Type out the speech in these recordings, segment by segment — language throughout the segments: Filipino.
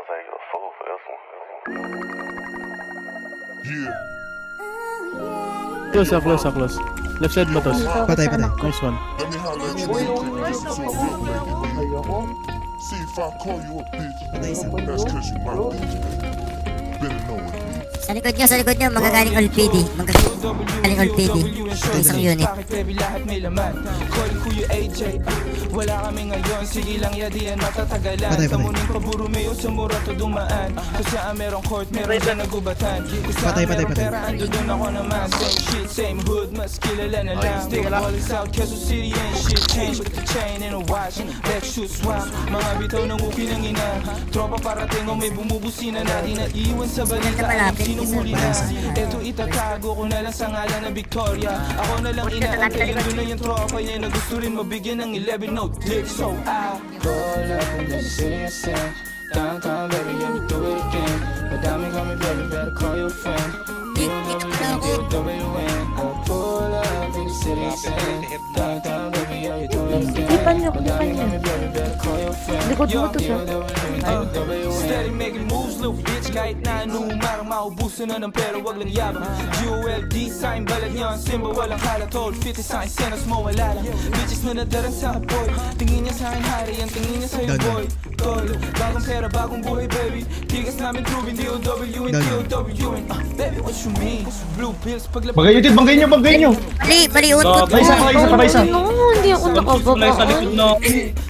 say you a fool for this one. Close, close. Left side mo, Tos. Patay. Nice one. Let me holler at you. See if I call you a bitch. Patay isa. That's cause you my bitch. Better know it. Sa likod nyo, magagaling all PD. Magagaling all PD. Isang unit. Wala kami ngayon, sige lang yadian matatagalan. Patay. Sa muning paburumeo, sa mura to dumaan. Kasi merong court, meron dyan nagubatan. Patay. Pera, ando dun ako naman. Same shit, same hood, mas kilala na lang. Still all is out, Quezon City ain't shit change. With the chain and a watch, let's shoot swap. Mga bitaw ng uki ng ina. Tropa parating o may bumubusina na. Di na iwan sa balita, alam sinong huli na. Eto itatago ko na lang sa ngalan na Victoria. Ako na lang inaantay, doon na yung tropa niya na gusto rin mabigyan ng 11 note lick. So I roll up in the city of sin. Downtown baby, yeah we do it again. Madami kami baby, better call your friend. You know we can do it the way you win. I pull up in the city of sin. Downtown baby, yeah we do it again. Madami kami baby, better call your friend. Likod mo to siya. Steady making moves, little bitch. Kahit na anong marang maubusan na ng pera, wag lang yabang. ULD sign, balat niya ang simba, walang halatol. 50 sign, senos mo, wala lang. Bitches na nadarang sa boy. Tingin niya sa akin, hari, ang tingin niya sa'yo, boy. Tol, bagong pera, bagong buhay, baby. Tigas namin proving DOW and DOW and baby, what you mean? Blue pills, paglapag. Bangay nyo. Mali, utot ko. Patay isa. No, hindi ako nakababa.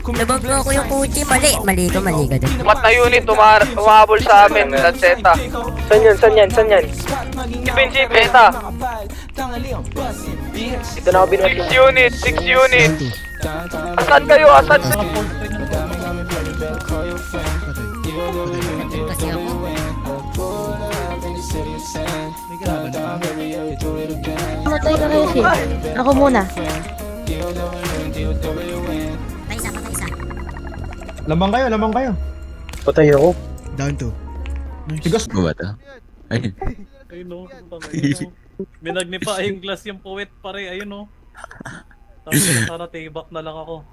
Nabag mo ako yung kutsi, mali ka dun. Mat na unit, umahabol sa amin, Lanceta. Saan yan? Si Benji, Beta. Dito na ako binwag. 6 unit. Asan kayo? Kasi ako. Matay ka kayo, Phil. Ako muna. Patay isa. Lamang kayo. Patay ako. Down 2. Tigas. Ano ba ito? Ay, Ayun no. Minagnipa yung glass yung puwet pare. Ayun no. Tapos sana tibak na lang ako.